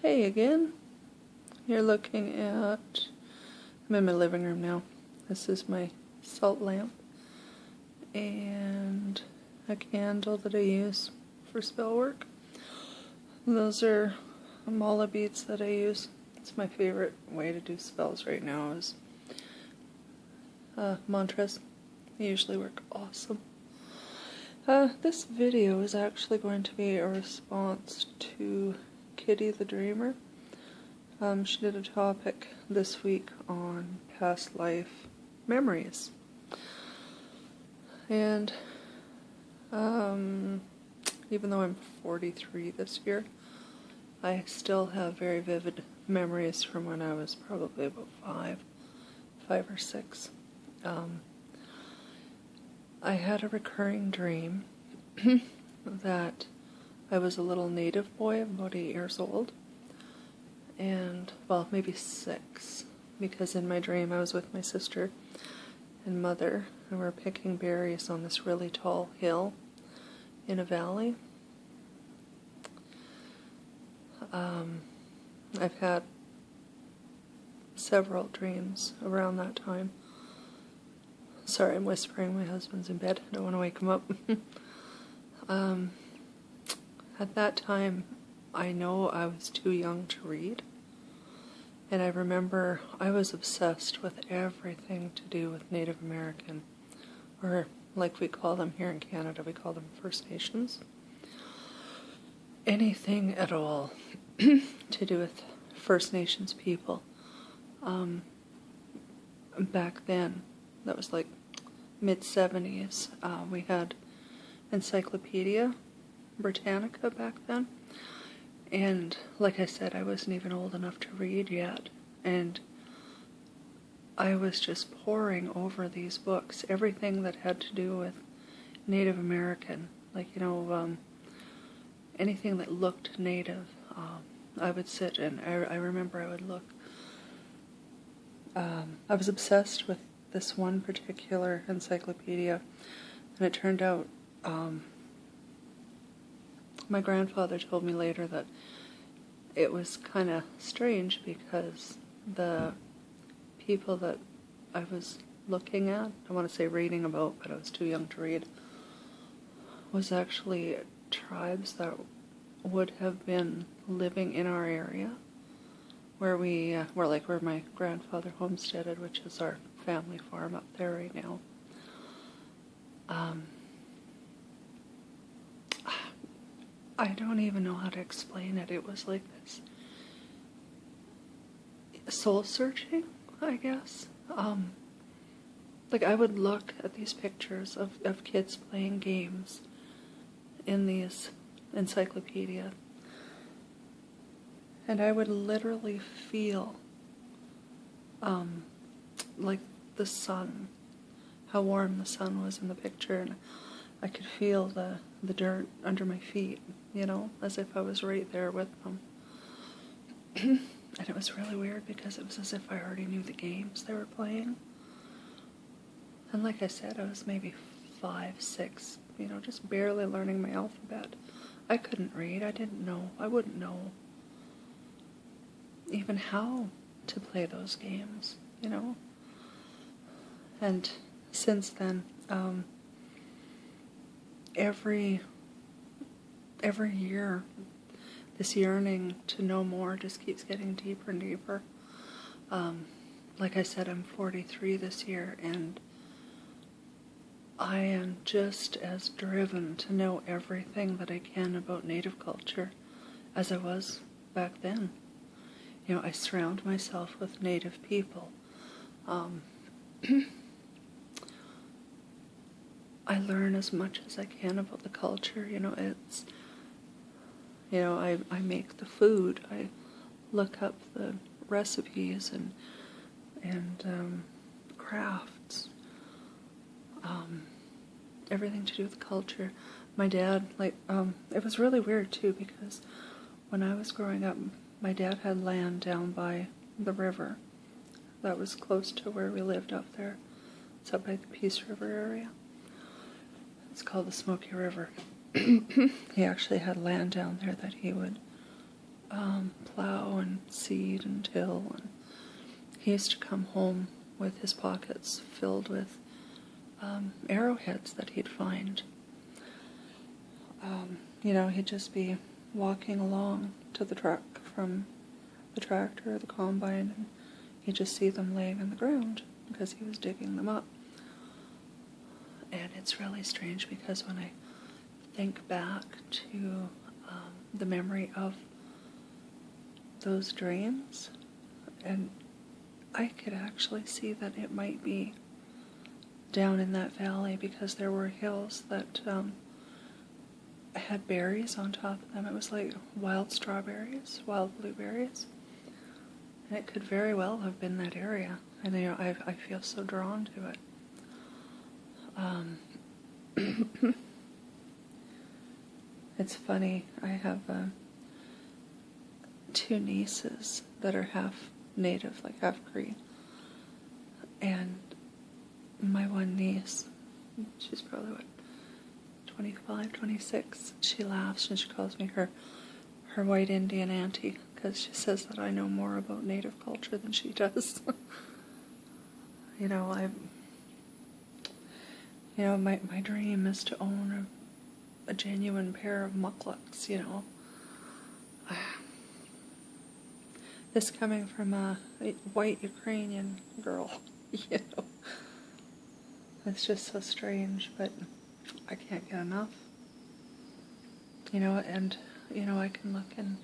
Hey again. You're looking at, I'm in my living room now. This is my salt lamp and a candle that I use for spell work. Those are mala beads that I use. It's my favorite way to do spells right now is mantras. They usually work awesome. This video is actually going to be a response to Kitty the Dreamer. She did a topic this week on past life memories. And even though I'm 43 this year, I still have very vivid memories from when I was probably about five or six. I had a recurring dream that I was a little native boy of about 8 years old, and, well, maybe 6, because in my dream I was with my sister and mother, and we were picking berries on this really tall hill in a valley. I've had several dreams around that time. Sorry, I'm whispering. My husband's in bed. I don't want to wake him up. At that time, I know I was too young to read. And I remember I was obsessed with everything to do with Native American, or like we call them here in Canada, we call them First Nations. Anything at all to do with First Nations people. Back then, that was like mid-70s, we had Encyclopedia Britannica back then, and like I said, I wasn't even old enough to read yet, and I was just poring over these books, everything that had to do with Native American, like, anything that looked native. I would sit and I remember I would look. I was obsessed with this one particular encyclopedia, and it turned out, my grandfather told me later that it was kind of strange because the people that I was looking at, I want to say reading about, but I was too young to read, was actually tribes that would have been living in our area, where where my grandfather homesteaded, which is our family farm up there right now. I don't even know how to explain it. It was like this soul searching, I guess. Like I would look at these pictures of kids playing games in these encyclopedia, and I would literally feel like the sun, how warm the sun was in the picture, and I could feel the dirt under my feet, as if I was right there with them. And it was really weird because it was as if I already knew the games they were playing. And like I said, I was maybe 5, 6, just barely learning my alphabet. I couldn't read. I didn't know. I wouldn't know even how to play those games, And since then, every year, this yearning to know more just keeps getting deeper and deeper. Like I said, I'm 43 this year, and I am just as driven to know everything that I can about Native culture as I was back then. I surround myself with Native people. I learn as much as I can about the culture. It's, I make the food. I look up the recipes and crafts. Everything to do with culture. My dad, it was really weird too, because when I was growing up, my dad had land down by the river that was close to where we lived up there. It's up by the Peace River area. It's called the Smoky River. He actually had land down there that he would plow and seed and till, and he used to come home with his pockets filled with arrowheads that he'd find. He'd just be walking along to the truck from the tractor or the combine, and he'd just see them laying on the ground because he was digging them up. And it's really strange because when I think back to the memory of those drains, and I could actually see that it might be down in that valley because there were hills that had berries on top of them. It was like wild strawberries, wild blueberries. And it could very well have been that area. And I feel so drawn to it. It's funny, I have 2 nieces that are half native, like half Cree. And my one niece, she's probably 25, 26, she laughs and she calls me her white Indian auntie because she says that I know more about native culture than she does. My dream is to own a genuine pair of mucklucks, This coming from a white Ukrainian girl, It's just so strange, but I can't get enough. I can look, and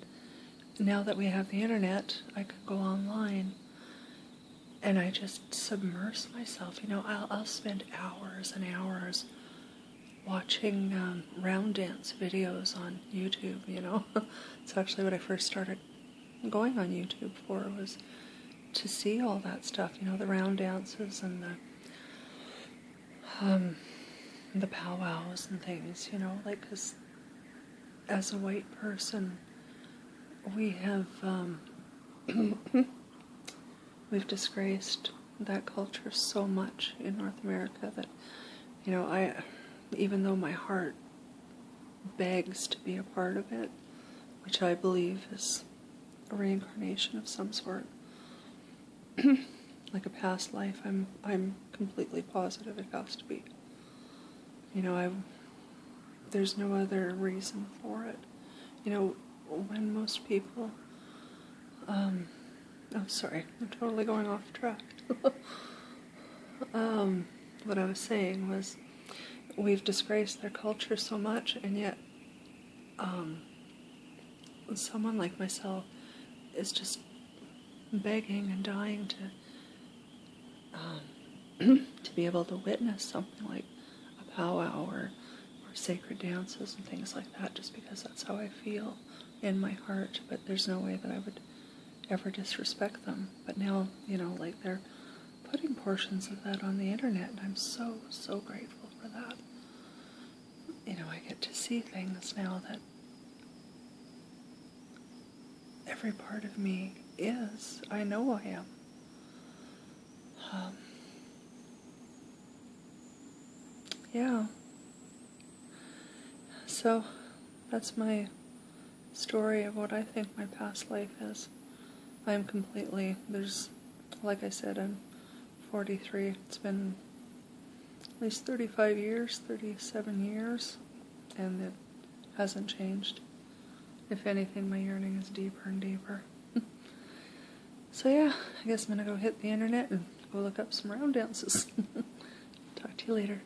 now that we have the internet, I can go online and I just submerge myself. I'll spend hours and hours watching round dance videos on YouTube, It's actually what I first started going on YouTube for, was to see all that stuff, the round dances and the powwows and things, because as a white person, we have, we've disgraced that culture so much in North America that, even though my heart begs to be a part of it, which I believe is a reincarnation of some sort, like a past life, I'm completely positive it has to be. There's no other reason for it. When most people, oh sorry, I'm totally going off track. What I was saying was, we've disgraced their culture so much, and yet, someone like myself is just begging and dying to be able to witness something like a powwow or sacred dances and things like that, just because that's how I feel in my heart. But there's no way that I would ever disrespect them. But now, they're putting portions of that on the internet, and I'm so, so grateful for that. I get to see things now that every part of me is. I know I am. Yeah. So, that's my story of what I think my past life is. I'm completely, like I said, I'm 43. It's been at least 35 years, 37 years, and it hasn't changed. If anything, my yearning is deeper and deeper. So yeah, I guess I'm gonna go hit the internet and go look up some round dances. Talk to you later.